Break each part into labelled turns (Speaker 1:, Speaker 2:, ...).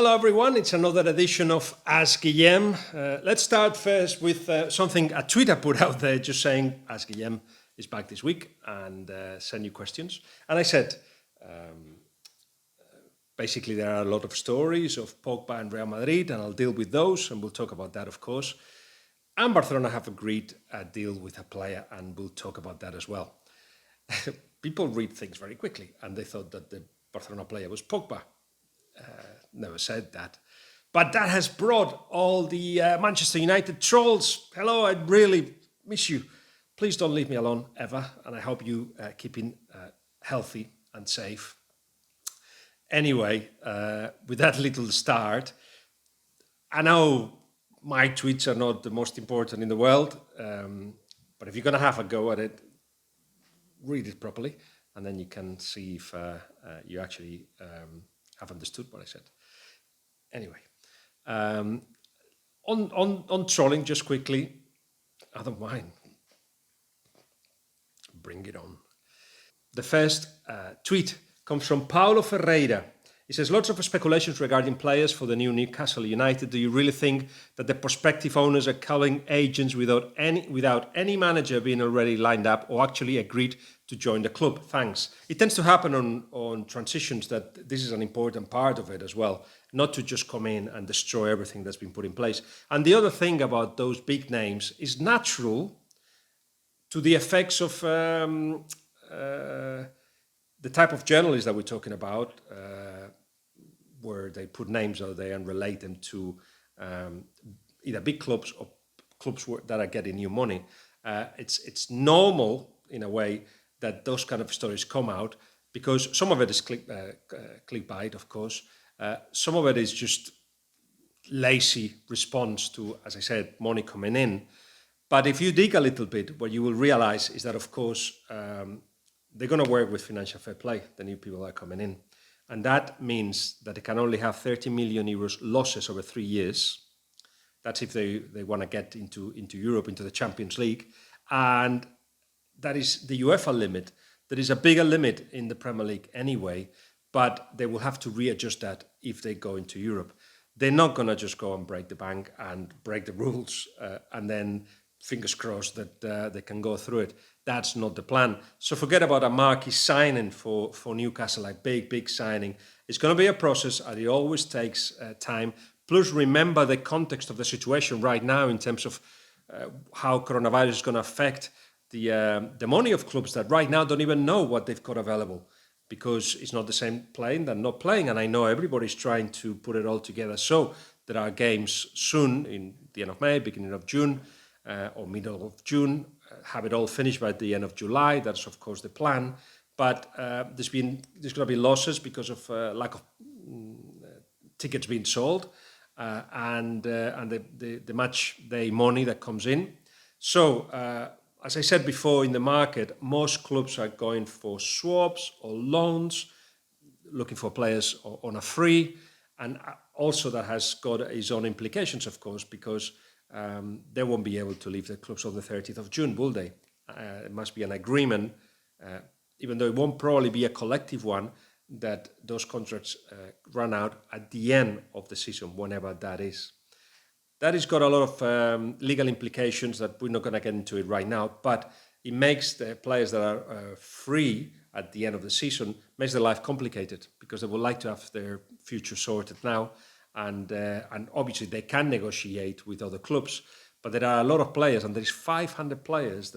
Speaker 1: Hello everyone, it's another edition of Ask Guillem. Let's start first with a tweet I put out there just saying Ask Guillem is back this week and send you questions. And I said, basically there are a lot of stories of Pogba and Real Madrid and I'll deal with those and we'll talk about that of course. And Barcelona have agreed a deal with a player and we'll talk about that as well. People read things very quickly and they thought that the Barcelona player was Pogba. Never said that. But that has brought all the Manchester United trolls. Hello, I really miss you. Please don't leave me alone ever. And I hope you keeping healthy and safe. Anyway, with that little start, I know my tweets are not the most important in the world, but if you're going to have a go at it, read it properly, and then you can see if you actually have understood what I said. Anyway, on trolling, just quickly, I don't mind. Bring it on. The first tweet comes from Paulo Ferreira. He says, lots of speculations regarding players for the new Newcastle United. Do you really think that the prospective owners are calling agents without any manager being already lined up or actually agreed to join the club? Thanks. It tends to happen on transitions that this is an important part of it as well, not to just come in and destroy everything that's been put in place. And the other thing about those big names is natural to the effects of the type of journalists that we're talking about, where they put names out there and relate them to either big clubs or clubs that are getting new money. It's normal in a way that those kind of stories come out because some of it is clickbait, of course. Some of it is just lazy response to, as I said, money coming in. But if you dig a little bit, what you will realize is that, of course, they're going to work with financial fair play, the new people that are coming in. And that means that they can only have 30 million euros losses over 3 years. That's if they want to get into Europe, into the Champions League. And that is the UEFA limit. There is a bigger limit in the Premier League anyway, but they will have to readjust that if they go into Europe. They're not going to just go and break the bank and break the rules and then fingers crossed that they can go through it. That's not the plan. So forget about a marquee signing for Newcastle, like big signing. It's going to be a process and it always takes time. Plus, remember the context of the situation right now in terms of how coronavirus is going to affect the money of clubs that right now don't even know what they've got available because it's not the same playing than not playing. And I know everybody's trying to put it all together. So there are games soon in the end of May, beginning of June, or middle of June, have it all finished by the end of July. That's of course the plan. But there's going to be losses because of lack of tickets being sold and the match day money that comes in. So as I said before, in the market, most clubs are going for swaps or loans, looking for players on a free, and also that has got its own implications, of course, because they won't be able to leave the clubs on the 30th of June, will they? It must be an agreement, even though it won't probably be a collective one, that those contracts run out at the end of the season, whenever that is. That has got a lot of legal implications that we're not going to get into it right now, but it makes the players that are free at the end of the season, makes their life complicated because they would like to have their future sorted now. And obviously they can negotiate with other clubs, but there are a lot of players, and there's 500 players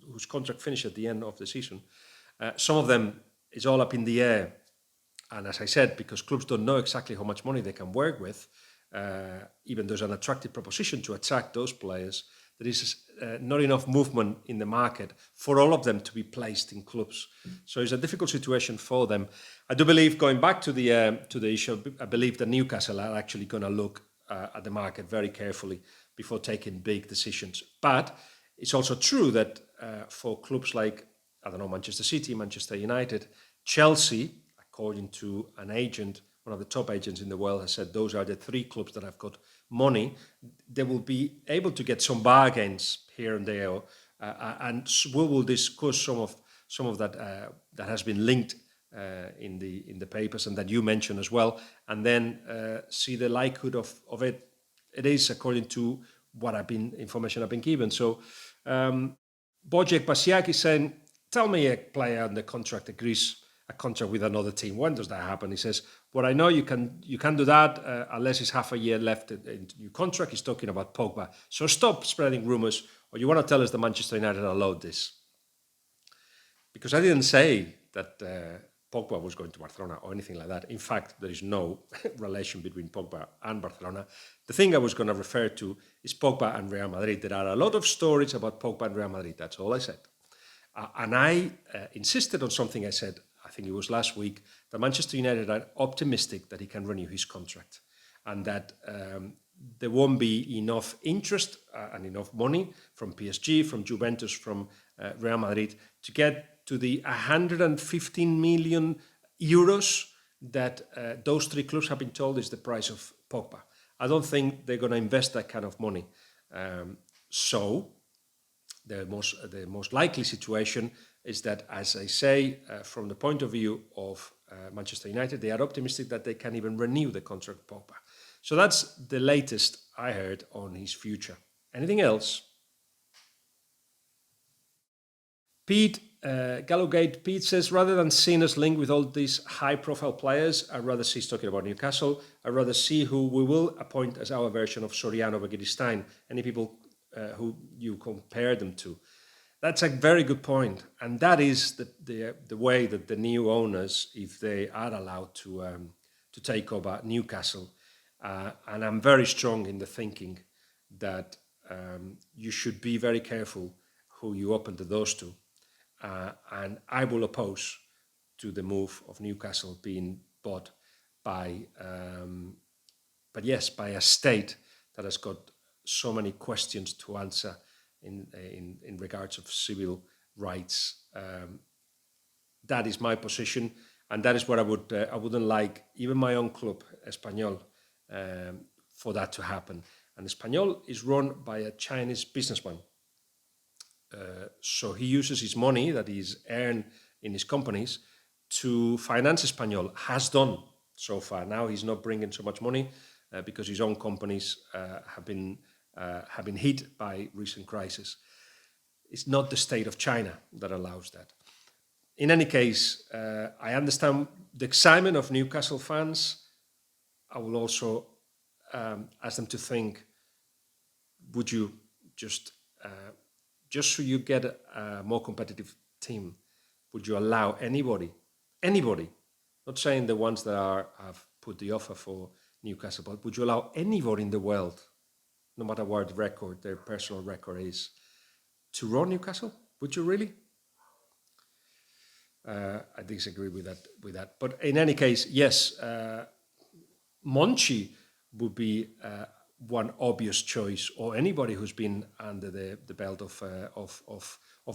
Speaker 1: whose contract finish at the end of the season. Some of them is all up in the air, and as I said, because clubs don't know exactly how much money they can work with, even there's an attractive proposition to attract those players, there is not enough movement in the market for all of them to be placed in clubs. So it's a difficult situation for them. I do believe, going back to the issue, I believe that Newcastle are actually going to look at the market very carefully before taking big decisions. But it's also true that for clubs like, I don't know, Manchester City, Manchester United, Chelsea, according to an agent, one of the top agents in the world, has said those are the 3 clubs that have got money. They will be able to get some bargains here and there, and we will discuss some of that that has been linked in the papers and that you mentioned as well, and then see the likelihood of it. It is according to what information I've been given. So Wojciech Pasiak is saying, tell me a player on the contract agrees a contract with another team. When does that happen? He says, well, I know you can do that unless it's half a year left in your contract. He's talking about Pogba. So stop spreading rumours, or you want to tell us that Manchester United allowed this? Because I didn't say that Pogba was going to Barcelona or anything like that. In fact, there is no relation between Pogba and Barcelona. The thing I was going to refer to is Pogba and Real Madrid. There are a lot of stories about Pogba and Real Madrid. That's all I said. And I insisted on something I said, I think it was last week, that Manchester United are optimistic that he can renew his contract and that there won't be enough interest and enough money from PSG, from Juventus, from Real Madrid to get to the 115 million euros that those three clubs have been told is the price of Pogba. I don't think they're going to invest that kind of money. So the most likely situation is that, as I say, from the point of view of Manchester United, they are optimistic that they can even renew the contract of Pogba. So that's the latest I heard on his future. Anything else? Pete, Gallowgate Pete says, rather than seeing us linked with all these high-profile players, I'd rather see, he's talking about Newcastle, I'd rather see who we will appoint as our version of Soriano Begiristain. Any people who you compare them to. That's a very good point, and that is the way that the new owners, if they are allowed to take over Newcastle, and I'm very strong in the thinking that you should be very careful who you open the doors to, and I will oppose to the move of Newcastle being bought by, by a state that has got so many questions to answer in regards of civil rights. That is my position, and that is what I wouldn't like even my own club, Espanyol, for that to happen. And Espanyol is run by a Chinese businessman, so he uses his money that he's earned in his companies to finance Espanyol. Has done so far. Now he's not bringing so much money because his own companies have been hit by recent crisis. It's not the state of China that allows that. In any case, I understand the excitement of Newcastle fans. I will also ask them to think, would you just so you get a more competitive team, would you allow anybody, not saying the ones that have put the offer for Newcastle, but would you allow anybody in the world, no matter what their personal record is, to run Newcastle? Would you really? I disagree with that. But in any case, yes, Monchi would be one obvious choice, or anybody who's been under the belt of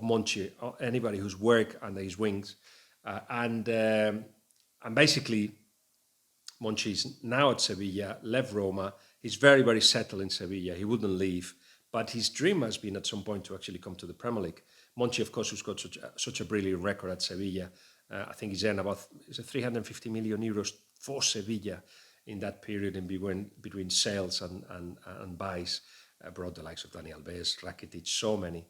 Speaker 1: Monchi, or anybody who's worked under his wings, and basically Monchi's now at Sevilla, left Roma. He's very, very settled in Sevilla. He wouldn't leave, but his dream has been at some point to actually come to the Premier League. Monchi, of course, who's got such a brilliant record at Sevilla. I think he's earned about 350 million euros for Sevilla in that period in between sales and buys. Brought the likes of Dani Alves, Rakitic, so many.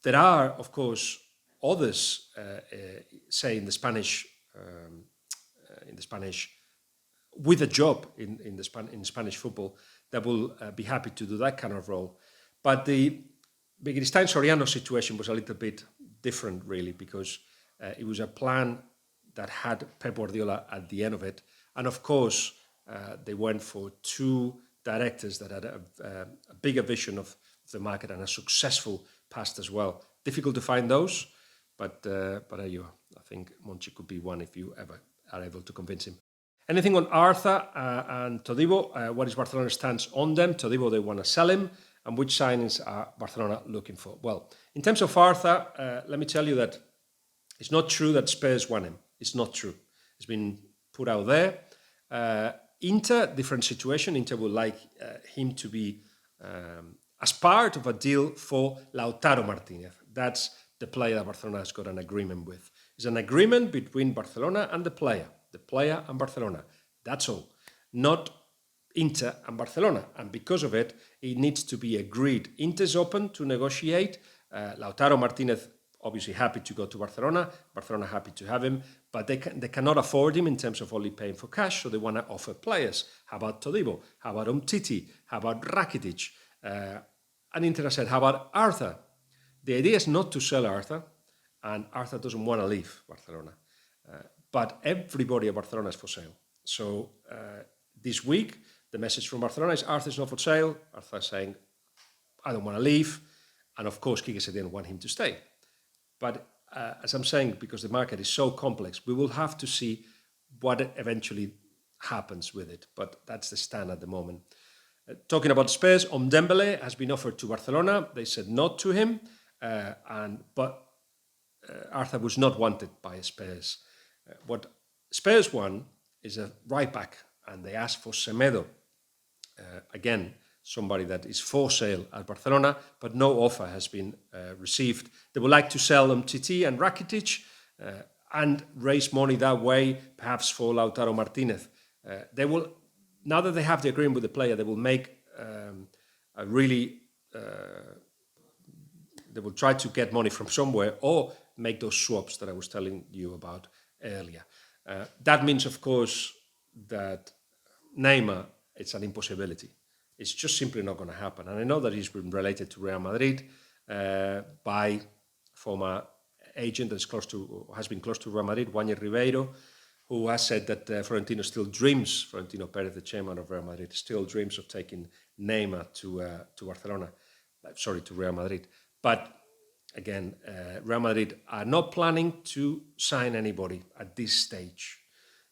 Speaker 1: There are, of course, others, say in the Spanish, with a job in Spanish football, that will be happy to do that kind of role. But the Begiristain Soriano situation was a little bit different, really, because it was a plan that had Pep Guardiola at the end of it. And of course, they went for two directors that had a bigger vision of the market and a successful past as well. Difficult to find those, but there you are. I think Monchi could be one if you ever are able to convince him. Anything on Arthur and Todibo? What is Barcelona's stance on them? Todibo, they want to sell him. And which signings are Barcelona looking for? Well, in terms of Arthur, let me tell you that it's not true that Spurs want him. It's not true. It's been put out there. Inter, different situation. Inter would like him to be as part of a deal for Lautaro Martinez. That's the player that Barcelona has got an agreement with. It's an agreement between Barcelona and the player and Barcelona. That's all. Not Inter and Barcelona. And because of it, it needs to be agreed. Inter's open to negotiate. Lautaro Martinez obviously happy to go to Barcelona. Barcelona happy to have him, but they cannot afford him in terms of only paying for cash, so they want to offer players. How about Todibo? How about Umtiti? How about Rakitic? And Inter said, how about Arthur? The idea is not to sell Arthur, and Arthur doesn't want to leave Barcelona. But everybody at Barcelona is for sale. So this week, the message from Barcelona is Arthur's not for sale. Arthur's saying, I don't want to leave. And of course, Quique didn't want him to stay. But as I'm saying, because the market is so complex, we will have to see what eventually happens with it. But that's the stand at the moment. Talking about Spurs, Dembele has been offered to Barcelona. They said no to him. But Arthur was not wanted by Spurs. What Spurs want is a right back, and they asked for Semedo. Again, somebody that is for sale at Barcelona, but no offer has been received. They would like to sell them Titi and Rakitic and raise money that way, perhaps for Lautaro Martinez. They will, now that they have the agreement with the player, they will make a really, they will try to get money from somewhere or make those swaps that I was telling you about earlier. That means, of course, that Neymar, it's an impossibility. It's just simply not going to happen. And I know that he's been related to Real Madrid by former agent that's has been close to Real Madrid, Juanjo Ribeiro, who has said that Florentino still dreams, Florentino Perez, the chairman of Real Madrid, still dreams of taking Neymar to Barcelona, to Real Madrid. But again, Real Madrid are not planning to sign anybody at this stage.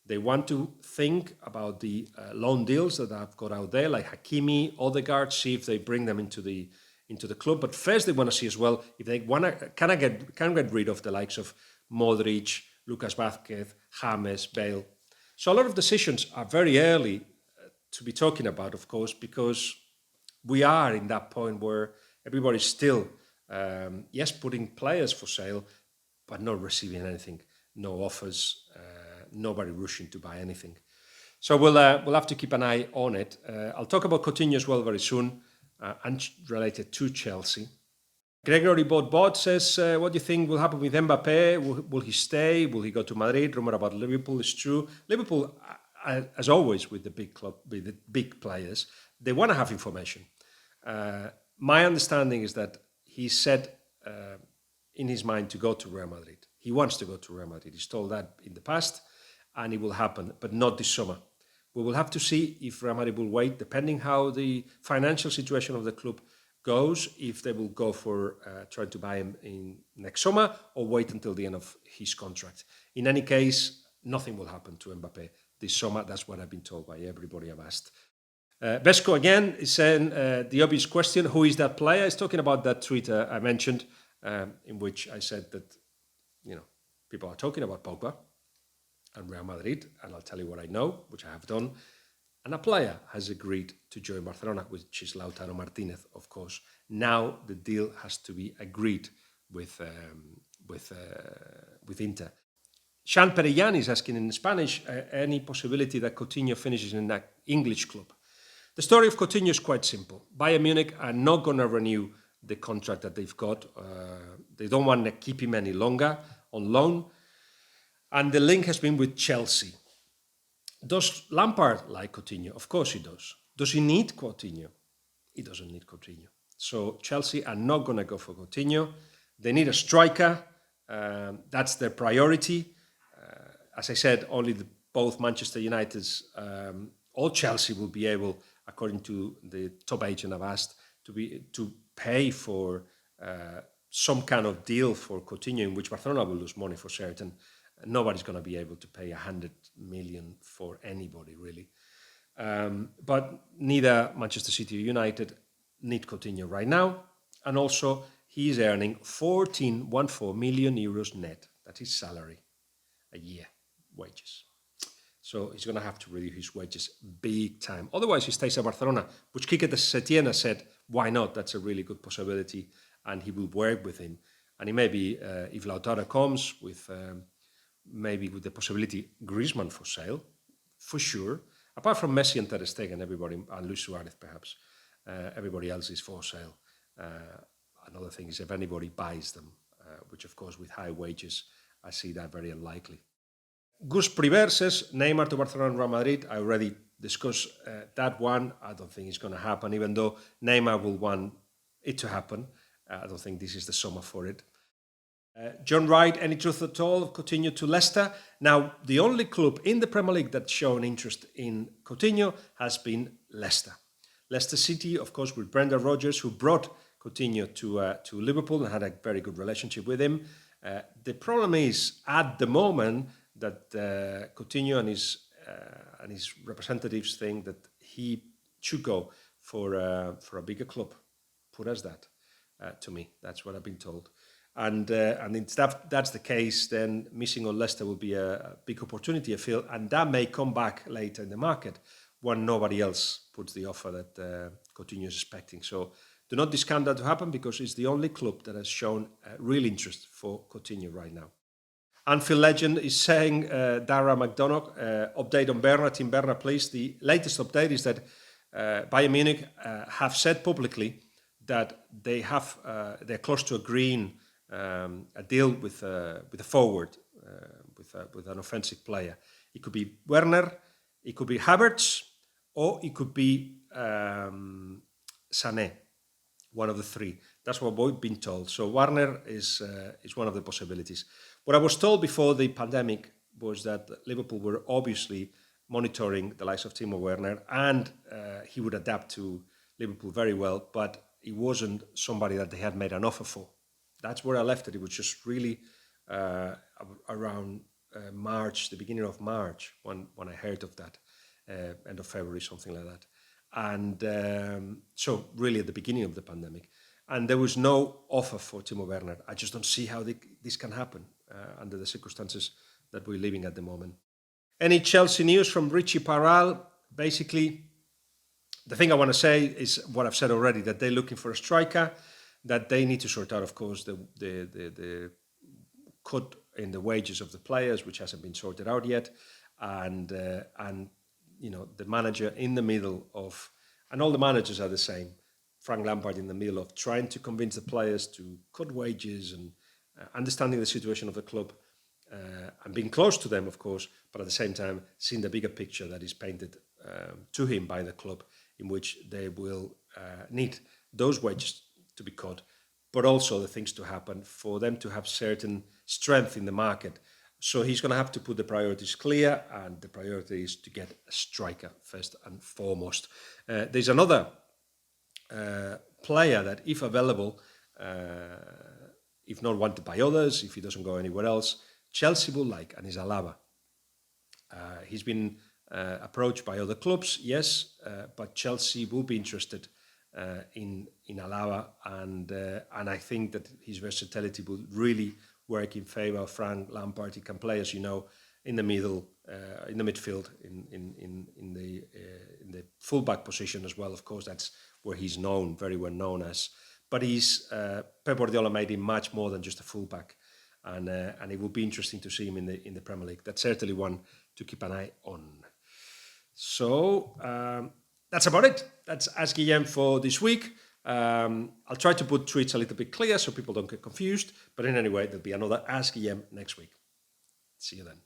Speaker 1: They want to think about the loan deals that I've got out there, like Hakimi, Odegaard, see if they bring them into the club. But first, they want to see as well if they can get rid of the likes of Modric, Lucas Vázquez, James, Bale. So a lot of decisions are very early to be talking about, of course, because we are in that point where everybody's still, putting players for sale, but not receiving anything, no offers. Nobody rushing to buy anything. So we'll have to keep an eye on it. I'll talk about Coutinho as well very soon, and related to Chelsea. Gregory Bot says, what do you think will happen with Mbappe? Will he stay? Will he go to Madrid? Rumor about Liverpool is true. Liverpool, as always with the big club, with the big players, they want to have information. My understanding is that he said in his mind to go to Real Madrid. He wants to go to Real Madrid. He's told that in the past, and it will happen, but not this summer. We will have to see if Real Madrid will wait, depending how the financial situation of the club goes, if they will go for trying to buy him in next summer or wait until the end of his contract. In any case, nothing will happen to Mbappe this summer. That's what I've been told by everybody I've asked. Vesco again is saying the obvious question, who is that player? He's talking about that tweet I mentioned, in which I said that, people are talking about Pogba and Real Madrid, and I'll tell you what I know, which I have done. And a player has agreed to join Barcelona, which is Lautaro Martinez, of course. Now the deal has to be agreed with Inter. Sean Perellan is asking in Spanish, any possibility that Coutinho finishes in an English club? The story of Coutinho is quite simple. Bayern Munich are not going to renew the contract that they've got. They don't want to keep him any longer on loan. And the link has been with Chelsea. Does Lampard like Coutinho? Of course he does. Does he need Coutinho? He doesn't need Coutinho. So Chelsea are not going to go for Coutinho. They need a striker. That's their priority. As I said, only both Manchester United's or Chelsea will be able, according to the top agent I've asked, to pay for some kind of deal for Coutinho, in which Barcelona will lose money for certain. Nobody's going to be able to pay 100 million for anybody, really. But neither Manchester City or United need Coutinho right now. And also, he's earning 14 million euros net. That's his salary a year, wages. So he's going to have to reduce his wages big time. Otherwise, he stays at Barcelona, which Quique Setién said, why not? That's a really good possibility. And he will work with him. And he may be, if Lautaro comes with maybe with the possibility Griezmann for sale, for sure. Apart from Messi and Ter Stegen, everybody, and Luis Suarez perhaps, everybody else is for sale. Another thing is if anybody buys them, which of course with high wages, I see that very unlikely. Gus Priver says Neymar to Barcelona and Real Madrid. I already discussed that one. I don't think it's going to happen, even though Neymar will want it to happen. I don't think this is the summer for it. John Wright, any truth at all of Coutinho to Leicester? Now, the only club in the Premier League that's shown interest in Coutinho has been Leicester. Leicester City, of course, with Brendan Rodgers, who brought Coutinho to Liverpool and had a very good relationship with him. The problem is, at the moment, that Coutinho and his representatives think that he should go for a bigger club. Put as that, to me. That's what I've been told. And if that's the case, then missing on Leicester will be a big opportunity, I feel, and that may come back later in the market when nobody else puts the offer that Coutinho is expecting. So do not discount that to happen, because it's the only club that has shown real interest for Coutinho right now. Anfield Legend is saying, Dara McDonough, update on Werner, Team Werner, please. The latest update is that Bayern Munich have said publicly that they're close to agreeing a deal with a forward, with an offensive player. It could be Werner, it could be Havertz, or it could be Sané, one of the three. That's what we've been told. So Werner is one of the possibilities. What I was told before the pandemic was that Liverpool were obviously monitoring the likes of Timo Werner, and he would adapt to Liverpool very well, but he wasn't somebody that they had made an offer for. That's where I left it. It was just really around March, the beginning of March, when I heard of that, end of February, something like that. And so really at the beginning of the pandemic. And there was no offer for Timo Werner. I just don't see how this can happen under the circumstances that we're living at the moment. Any Chelsea news from Richie Parral? Basically, the thing I want to say is what I've said already, that they're looking for a striker, that they need to sort out, of course, the cut in the wages of the players, which hasn't been sorted out yet, and you know, the manager in the middle of, and all the managers are the same, Frank Lampard in the middle of trying to convince the players to cut wages and understanding the situation of the club and being close to them, of course, but at the same time seeing the bigger picture that is painted to him by the club, in which they will need those wages to be cut, but also the things to happen for them to have certain strength in the market. So he's going to have to put the priorities clear, and the priority is to get a striker first and foremost. There's another player that, if available, if not wanted by others, if he doesn't go anywhere else, Chelsea will like, and is Alaba. He's been approached by other clubs, yes, but Chelsea will be interested in Alaba, and I think that his versatility will really work in favour of Frank Lampard. He can play, as you know, in the middle, in the midfield, in the fullback position as well. Of course, that's where he's known, very well known as. But Pep Guardiola made him much more than just a fullback, and it will be interesting to see him in the Premier League. That's certainly one to keep an eye on. So that's about it. That's Ask Guillem for this week. I'll try to put tweets a little bit clear so people don't get confused. But in any way, there'll be another Ask Guillem next week. See you then.